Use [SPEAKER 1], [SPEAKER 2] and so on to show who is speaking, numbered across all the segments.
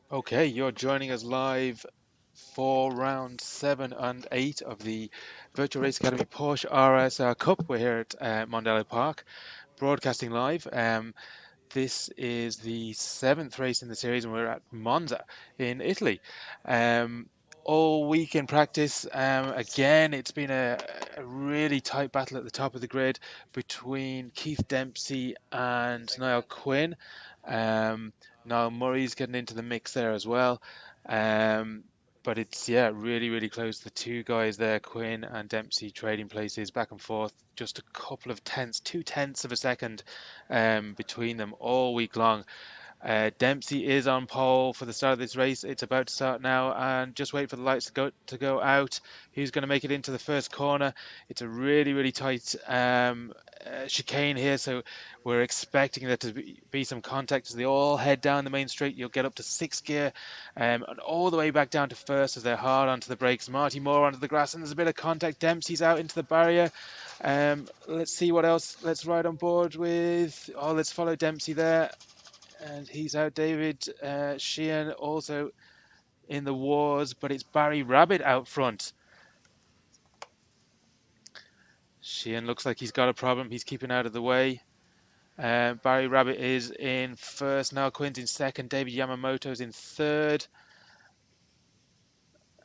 [SPEAKER 1] Okay, you're joining us live for round 7 and 8 of the Virtual Race Academy Porsche RSR Cup. We're here at Mondello Park, broadcasting live. This is the 7th race in the series, and we're at Monza in Italy. Um, all week in practice. Again, it's been a really tight battle at the top of the grid between Keith Dempsey and Niall Quinn. Um, Niall Murray's getting into the mix there as well. Um, but it's, yeah, really, really close. The two guys there, Quinn and Dempsey, trading places back and forth. Just a couple of tenths, 2/10 of a second between them all week long. Dempsey is on pole for the start of this race. It's about to start now, and just wait for the lights to go out. Who's going to make it into the first corner? It's a really, really tight chicane here, so we're expecting there to be some contact as they all head down the main straight. You'll get up to sixth gear and all the way back down to first as they're hard onto the brakes. Marty Moore onto the grass, and there's a bit of contact. Dempsey's out into the barrier. Let's see what else. Let's ride on board with. Oh, let's follow Dempsey there. And he's out. David Sheehan also in the wars, but it's Barry Rabbit out front. Sheehan looks like he's got a problem. He's keeping out of the way. Barry Rabbit is in first. Now Quinn's in second. David Yamamoto's in third.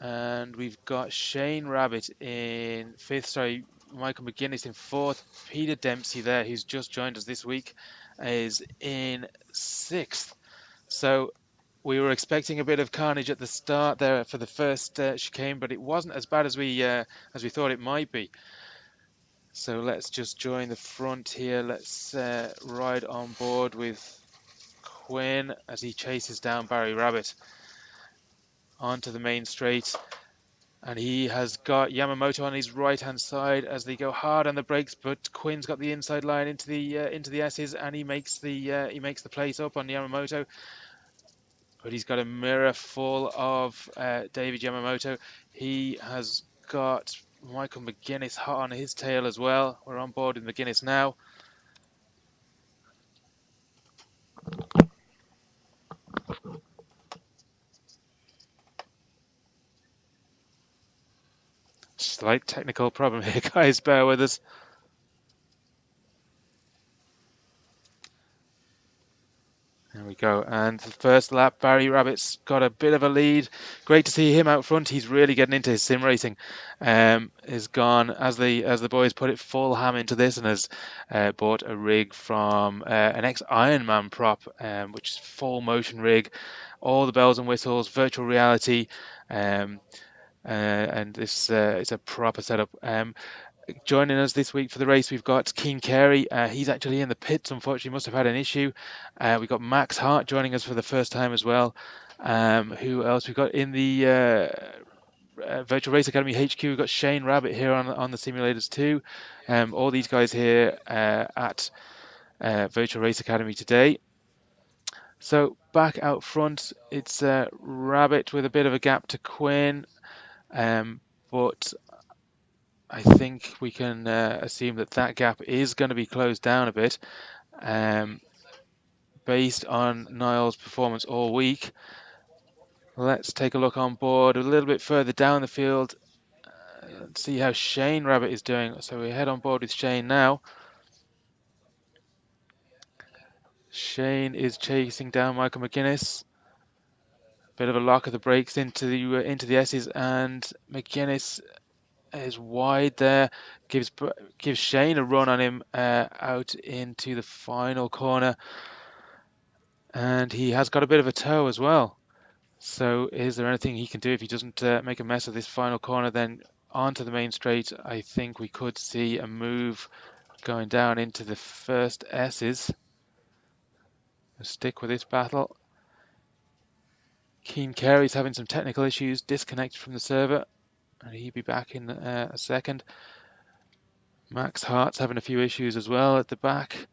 [SPEAKER 1] And we've got Shane Rabbit in fifth. Sorry, Michael McGuinness in fourth. Peter Dempsey there, who's just joined us this week, is in sixth. So we were expecting a bit of carnage at the start there for the first chicane, but it wasn't as bad as we thought it might be. So let's just join the front here. Let's ride on board with Quinn as he chases down Barry Rabbit onto the main straight. And he has got Yamamoto on his right-hand side as they go hard on the brakes, but Quinn's got the inside line into the S's, and he makes the place up on Yamamoto. But he's got a mirror full of David Yamamoto. He has got Michael McGuinness hot on his tail as well. We're on board with McGuinness now. Slight technical problem here, guys. Bear with us. There we go. And the first lap, Barry Rabbit's got a bit of a lead. Great to see him out front. He's really getting into his sim racing. Is gone as the boys put it full ham into this, and has bought a rig from an ex Ironman prop, which is full motion rig, all the bells and whistles, virtual reality, and this it's a proper setup. Joining us this week for the race, we've got Keen Carey. He's actually in the pits, unfortunately, must have had an issue. We've got Max Hart joining us for the first time as well. Who else? We've got in the Virtual Race Academy HQ, we've got Shane Rabbit here on the simulators too. All these guys here at Virtual Race Academy today. So back out front, it's Rabbit with a bit of a gap to Quinn, but I think we can assume that gap is going to be closed down a bit based on Niall's performance all week. Let's take a look on board a little bit further down the field and see how Shane Rabbit is doing. So we head on board with Shane now. Shane is chasing down Michael McGuinness. Bit of a lock of the brakes into the S's, and McGuinness is wide there. Gives Shane a run on him out into the final corner, and he has got a bit of a toe as well. So is there anything he can do if he doesn't make a mess of this final corner? Then onto the main straight, I think we could see a move going down into the first S's. We'll stick with this battle. Keen Carey's having some technical issues, disconnected from the server, and he'll be back in a second. Max Hart's having a few issues as well at the back,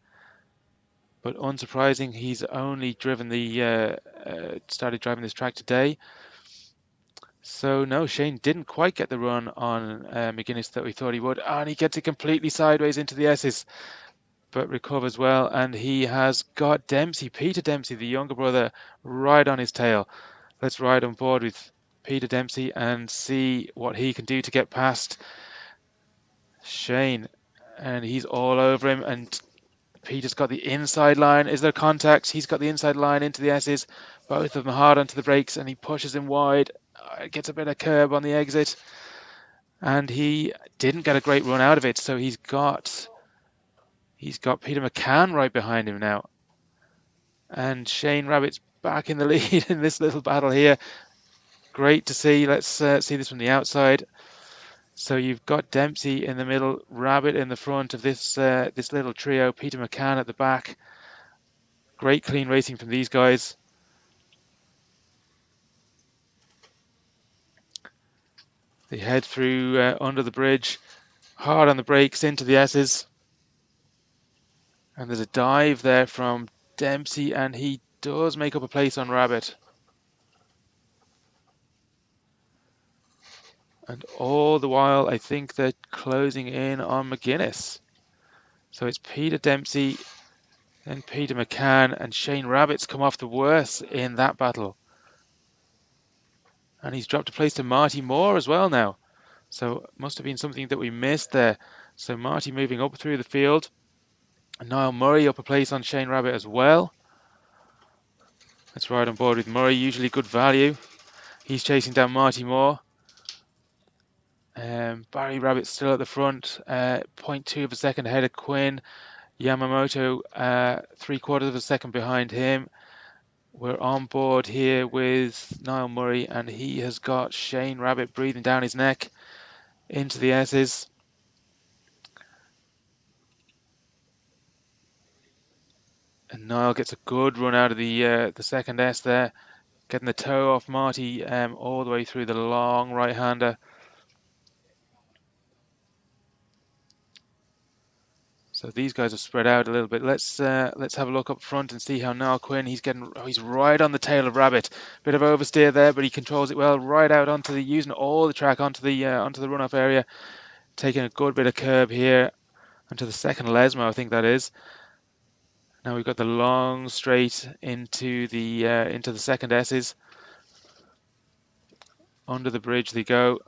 [SPEAKER 1] but unsurprising, he's only started driving this track today. So no, Shane didn't quite get the run on McGuinness that we thought he would, and he gets it completely sideways into the S's, but recovers well, and he has got Dempsey, Peter Dempsey, the younger brother, right on his tail. Let's ride on board with Peter Dempsey and see what he can do to get past Shane. And he's all over him, and Peter's got the inside line. Is there contact? He's got the inside line into the S's. Both of them hard onto the brakes, and he pushes him wide. Gets a bit of curb on the exit, and he didn't get a great run out of it. So he's got Peter McCann right behind him now, and Shane Rabbit's back in the lead in this little battle here. Great to see. Let's see this from the outside. So you've got Dempsey in the middle, Rabbit in the front of this this little trio, Peter McCann at the back. Great clean racing from these guys. They head through under the bridge, hard on the brakes into the S's. And there's a dive there from Dempsey, and he does make up a place on Rabbit. And all the while, I think they're closing in on McGuinness. So it's Peter Dempsey and Peter McCann, and Shane Rabbit's come off the worst in that battle. And he's dropped a place to Marty Moore as well now. So it must have been something that we missed there. So Marty moving up through the field. And Niall Murray up a place on Shane Rabbit as well. Let's ride on board with Murray, usually good value. He's chasing down Marty Moore. Barry Rabbit still at the front, 0.2 of a second ahead of Quinn. Yamamoto, 3/4 of a second behind him. We're on board here with Niall Murray, and he has got Shane Rabbit breathing down his neck into the S's. And Niall gets a good run out of the second S there, getting the toe off Marty all the way through the long right-hander. So these guys are spread out a little bit. Let's have a look up front and see how Niall Quinn, he's right on the tail of Rabbit. Bit of oversteer there, but he controls it well. Right out onto using all the track onto the runoff area, taking a good bit of curb here onto the second Lesmo, I think that is. Now we've got the long straight into the second S's. Under the bridge they go.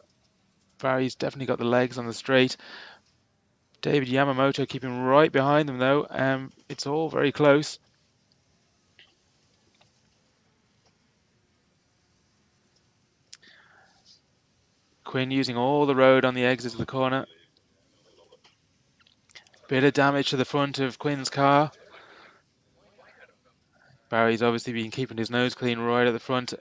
[SPEAKER 1] Barry's definitely got the legs on the straight. David Yamamoto keeping right behind them though. It's all very close. Quinn using all the road on the exit of the corner. Bit of damage to the front of Quinn's car. Barry's obviously been keeping his nose clean right at the front.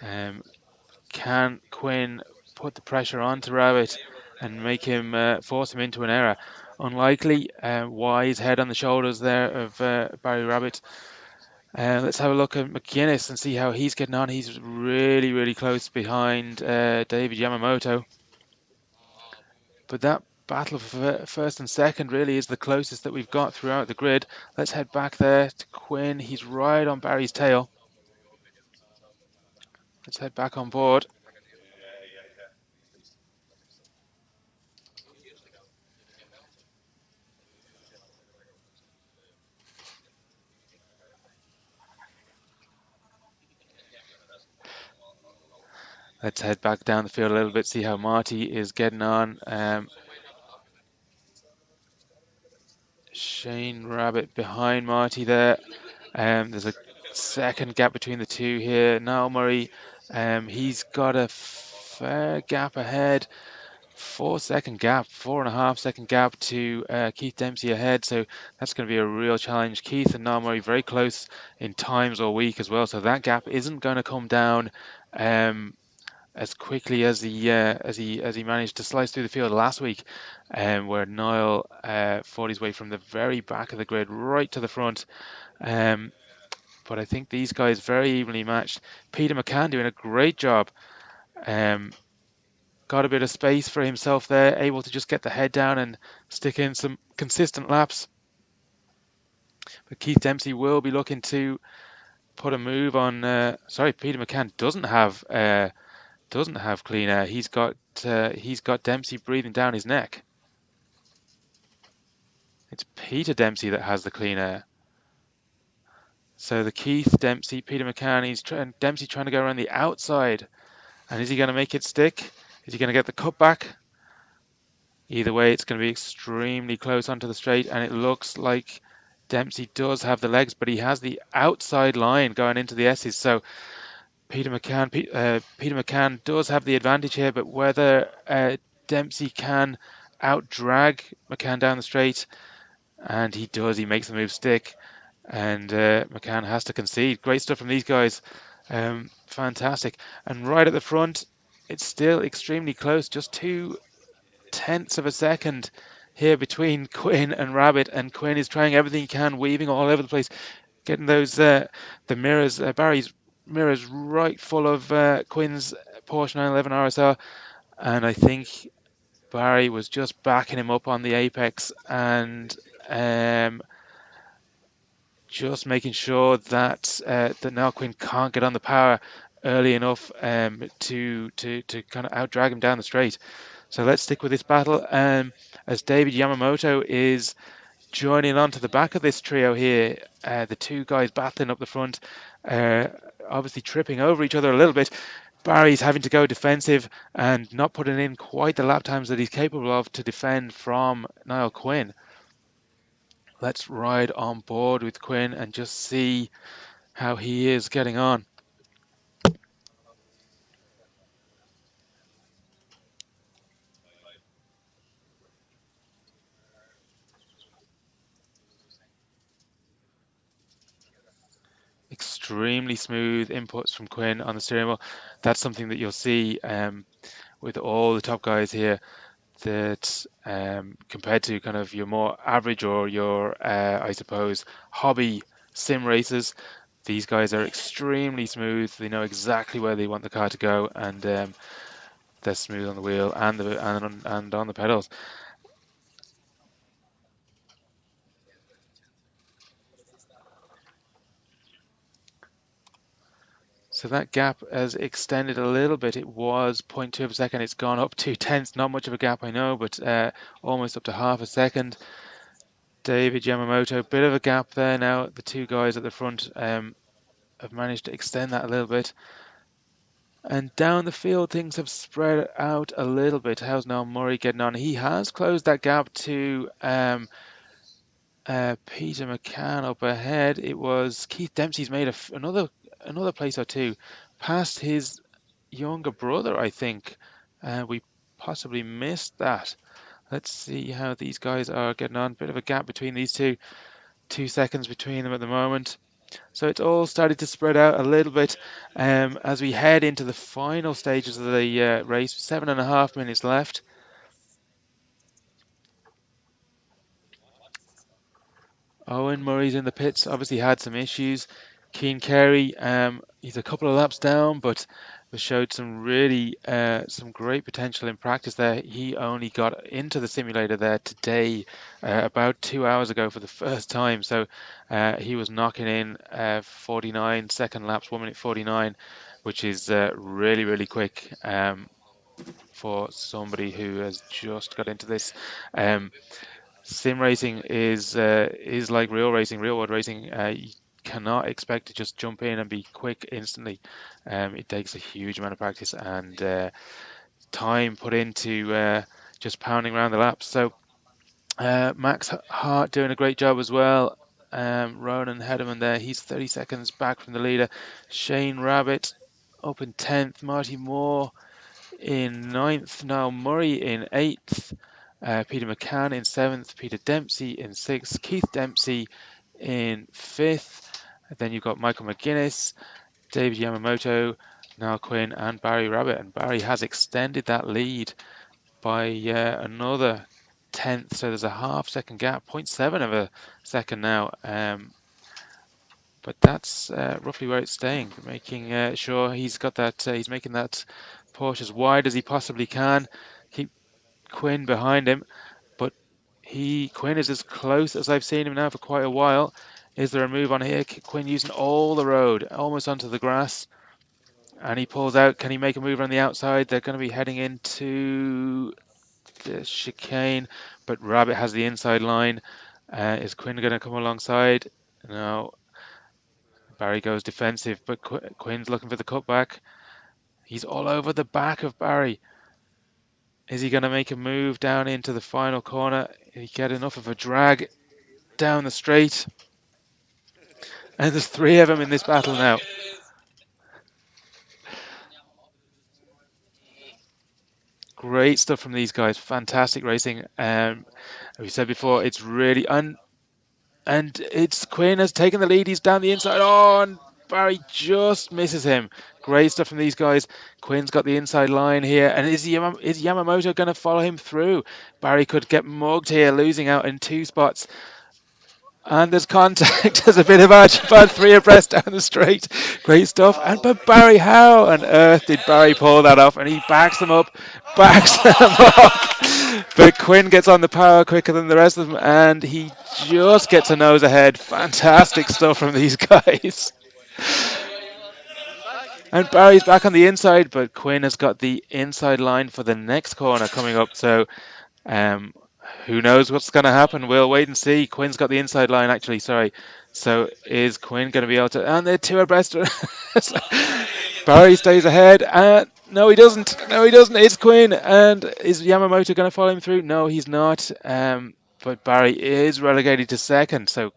[SPEAKER 1] Can Quinn put the pressure onto Rabbit and make him force him into an error? Unlikely. Wise head on the shoulders there of Barry Rabbit. Let's have a look at McGuinness and see how he's getting on. He's really, really close behind David Yamamoto. But that battle for first and second really is the closest that we've got throughout the grid. Let's head back there to Quinn. He's right on Barry's tail. Let's head back on board. Let's head back down the field a little bit, see how Marty is getting on. Shane Rabbit behind Marty there. There's a second gap between the two here. Niall Murray, he's got a fair gap ahead. 4-second gap, 4.5-second gap to Keith Dempsey ahead. So that's going to be a real challenge. Keith and Niall Murray very close in times all week as well. So that gap isn't going to come down as quickly as he managed to slice through the field last week, where Niall fought his way from the very back of the grid right to the front. But I think these guys very evenly matched. Peter McCann doing a great job. Got a bit of space for himself there, able to just get the head down and stick in some consistent laps. But Keith Dempsey will be looking to put a move on. Peter McCann doesn't have clean air. He's got Dempsey breathing down his neck. It's Peter Dempsey that has the clean air. So the Keith Dempsey, Peter McCann, Dempsey trying to go around the outside. And is he going to make it stick? Is he going to get the cut back? Either way, it's going to be extremely close onto the straight, and it looks like Dempsey does have the legs, but he has the outside line going into the S's. So Peter McCann does have the advantage here, but whether Dempsey can outdrag McCann down the straight, and he does, he makes the move stick, and McCann has to concede. Great stuff from these guys. Fantastic. And right at the front, it's still extremely close, just 2/10 of a second here between Quinn and Rabbit, and Quinn is trying everything he can, weaving all over the place, getting those the mirrors, Barry's mirrors right full of Quinn's Porsche 911 RSR, and I think Barry was just backing him up on the apex and um, just making sure that now Quinn can't get on the power early enough to kind of outdrag him down the straight. So let's stick with this battle. As David Yamamoto is joining onto the back of this trio here, the two guys battling up the front, uh, obviously tripping over each other a little bit. Barry's having to go defensive and not putting in quite the lap times that he's capable of to defend from Niall Quinn. Let's ride on board with Quinn and just see how he is getting on. Extremely smooth inputs from Quinn on the steering wheel. That's something that you'll see with all the top guys here. That compared to kind of your more average or your, I suppose, hobby sim races, these guys are extremely smooth. They know exactly where they want the car to go, and they're smooth on the wheel and on the pedals. So that gap has extended a little bit. It was zero point 0.2 of a second. It's gone up 2/10. Not much of a gap, I know, but almost up to half a second. David Yamamoto, bit of a gap there now. The two guys at the front have managed to extend that a little bit. And down the field, things have spread out a little bit. How's Noel Murray getting on? He has closed that gap to Peter McCann up ahead. It was Keith Dempsey's made another place or two past his younger brother, I think. We possibly missed that. Let's see how these guys are getting on. Bit of a gap between these two. 2 seconds between them at the moment. So it's all started to spread out a little bit as we head into the final stages of the race. 7.5 minutes left. Owen Murray's in the pits. Obviously had some issues. Keen Carey, he's a couple of laps down, but showed some great potential in practice there. He only got into the simulator there today, about 2 hours ago for the first time. So he was knocking in 49 second laps, 1 minute 49, which is really quick for somebody who has just got into this. Sim racing is like real world racing. You cannot expect to just jump in and be quick instantly. It takes a huge amount of practice and time put into just pounding around the laps. So Max Hart doing a great job as well. Ronan Hedeman there, he's 30 seconds back from the leader. Shane Rabbit up in 10th. Marty Moore in ninth, Niall Murray in eighth, Peter McCann in seventh, Peter Dempsey in sixth, Keith Dempsey in fifth. Then you've got Michael McGuinness, David Yamamoto, Niall Quinn, and Barry Rabbit. And Barry has extended that lead by another tenth, so there's a half second gap, zero point 0.7 of a second now. But that's roughly where it's staying, making sure he's got that. He's making that Porsche as wide as he possibly can. Keep Quinn behind him, but Quinn is as close as I've seen him now for quite a while. Is there a move on here? Quinn using all the road, almost onto the grass, and he pulls out. Can he make a move on the outside? They're going to be heading into the chicane, but Rabbit has the inside line. Is Quinn going to come alongside? No. Barry goes defensive, but Quinn's looking for the cutback. He's all over the back of Barry. Is he going to make a move down into the final corner? He get enough of a drag down the straight? And there's three of them in this battle now. Great stuff from these guys. Fantastic racing. As we said before, it's really and it's Quinn has taken the lead. He's down the inside. Oh, and Barry just misses him. Great stuff from these guys. Quinn's got the inside line here, and is Yamamoto going to follow him through? Barry could get mugged here, losing out in two spots. And there's contact. There's a bit of Archibald three abreast down the straight. Great stuff. But Barry, how on earth did Barry pull that off? And he backs them up, backs them up. But Quinn gets on the power quicker than the rest of them, and he just gets a nose ahead. Fantastic stuff from these guys. And Barry's back on the inside, but Quinn has got the inside line for the next corner coming up. So um, who knows what's going to happen? We'll wait and see. Quinn's got the inside line, actually. Sorry. So is Quinn going to be able to? And they're two abreast. Barry stays ahead. No, he doesn't. No, he doesn't. It's Quinn. And is Yamamoto going to follow him through? No, he's not. But Barry is relegated to second. So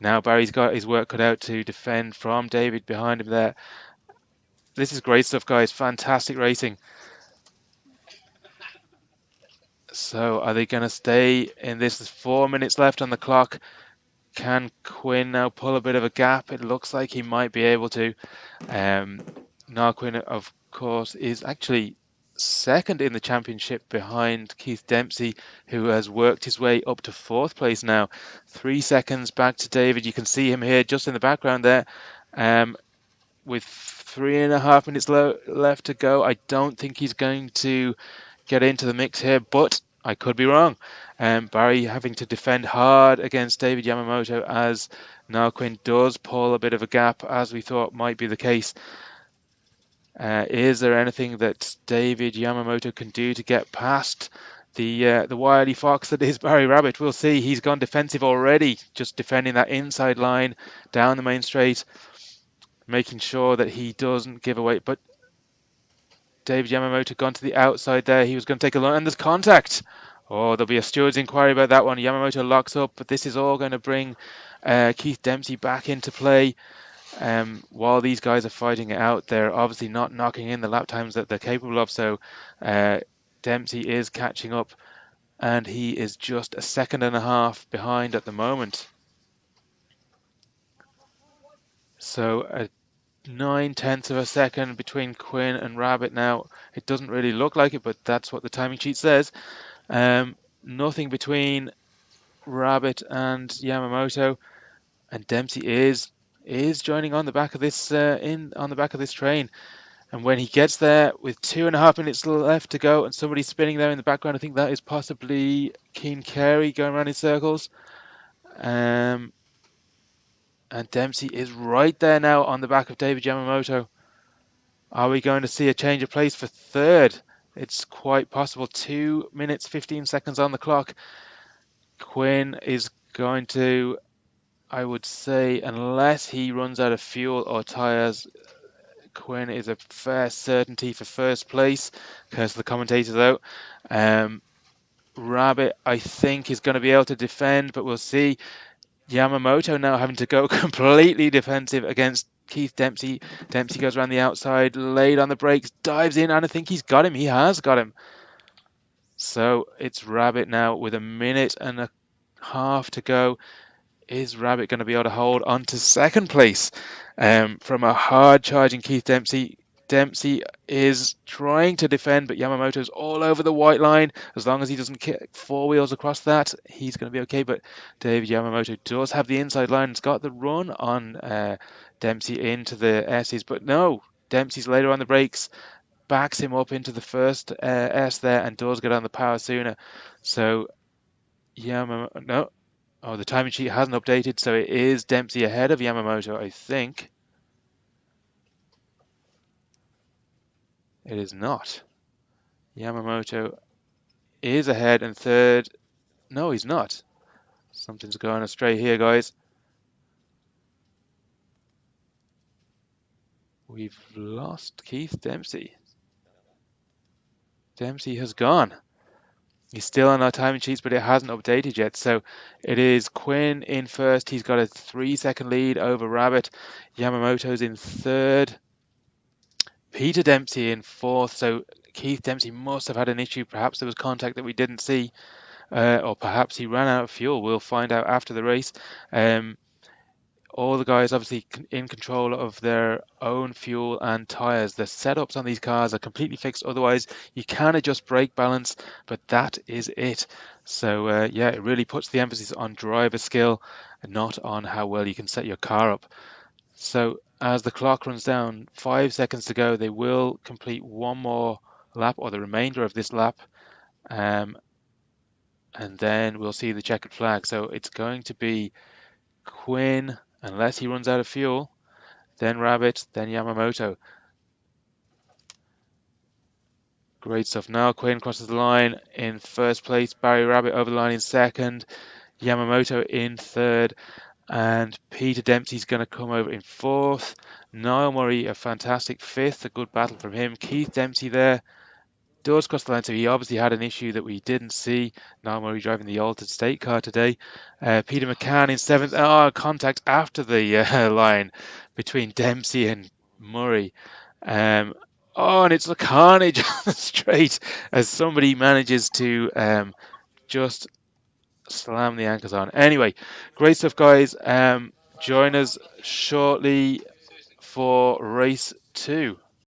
[SPEAKER 1] now Barry's got his work cut out to defend from David behind him there. This is great stuff, guys. Fantastic racing. So are they going to stay in this? There's 4 minutes left on the clock. Can Quinn now pull a bit of a gap? It looks like he might be able to. Now Quinn, of course, is actually second in the championship behind Keith Dempsey, who has worked his way up to fourth place now. 3 seconds back to David. You can see him here just in the background there. With 3.5 minutes left to go, I don't think he's going to get into the mix here, but I could be wrong. Barry having to defend hard against David Yamamoto as now Quinn does pull a bit of a gap, as we thought might be the case. Is there anything that David Yamamoto can do to get past the wily fox that is Barry Rabbit? We'll see. He's gone defensive already, just defending that inside line down the main straight, making sure that he doesn't give away. But David Yamamoto gone to the outside there. He was going to take a look, and there's contact. Oh, there'll be a steward's inquiry about that one. Yamamoto locks up, but this is all going to bring Keith Dempsey back into play. While these guys are fighting it out, they're obviously not knocking in the lap times that they're capable of. So Dempsey is catching up, and he is just 1.5 seconds behind at the moment. So 9/10 of a second between Quinn and Rabbit now. It doesn't really look like it, but that's what the timing sheet says. Nothing between Rabbit and Yamamoto, and Dempsey is joining on the back of this on the back of this train. And when he gets there with 2.5 minutes left to go, and somebody spinning there in the background, I think that is possibly Keen Carey going around in circles. And Dempsey is right there now on the back of David Yamamoto. Are we going to see a change of place for third? It's quite possible. 2 minutes, 15 seconds on the clock. Quinn is going to, I would say, unless he runs out of fuel or tyres, Quinn is a fair certainty for first place, because the commentators out. Rabbit, I think, is going to be able to defend, but we'll see. Yamamoto now having to go completely defensive against Keith Dempsey. Dempsey goes around the outside, laid on the brakes, dives in, and I think he's got him. He has got him. So it's Rabbit now with 1.5 minutes to go. Is Rabbit going to be able to hold on to second place from a hard charging Keith Dempsey? Dempsey is trying to defend, but Yamamoto's all over the white line. As long as he doesn't kick 4 wheels across that, he's going to be okay. But David Yamamoto does have the inside line. It's got the run on Dempsey into the S's, but no, Dempsey's later on the brakes, backs him up into the first S there, and does get on the power sooner. So Yamamoto, no. Oh, the timing sheet hasn't updated, so it is Dempsey ahead of Yamamoto, I think. It is not. Yamamoto is ahead in third. No, he's not. Something's going astray here, guys. we've lost Keith Dempsey. Dempsey has gone. He's still on our timing sheets, but it hasn't updated yet. So it is Quinn in first. He's got a 3-second lead over Rabbit. Yamamoto's in third. Peter Dempsey in fourth. So Keith Dempsey must have had an issue. Perhaps there was contact that we didn't see, or perhaps he ran out of fuel. We'll find out after the race. All the guys obviously in control of their own fuel and tyres. The setups on these cars are completely fixed. Otherwise, you can adjust brake balance, but that is it. So yeah, it really puts the emphasis on driver skill and not on how well you can set your car up. So as the clock runs down, 5 seconds to go, they will complete one more lap, or the remainder of this lap, and then we'll see the checkered flag. So it's going to be Quinn, unless he runs out of fuel, then Rabbit, then Yamamoto. Great stuff. Now Quinn crosses the line in first place, Barry Rabbit over the line in second, Yamamoto in third, and Peter Dempsey's going to come over in fourth. Niall Murray, a fantastic fifth, a good battle from him. Keith Dempsey there does cross the line, so he obviously had an issue that we didn't see. Niall Murray driving the altered state car today. Peter McCann in seventh. Contact after the line between Dempsey and Murray. And it's a carnage on the straight as somebody manages to just slam the anchors on. Anyway, great stuff, guys. Join us shortly for race 2.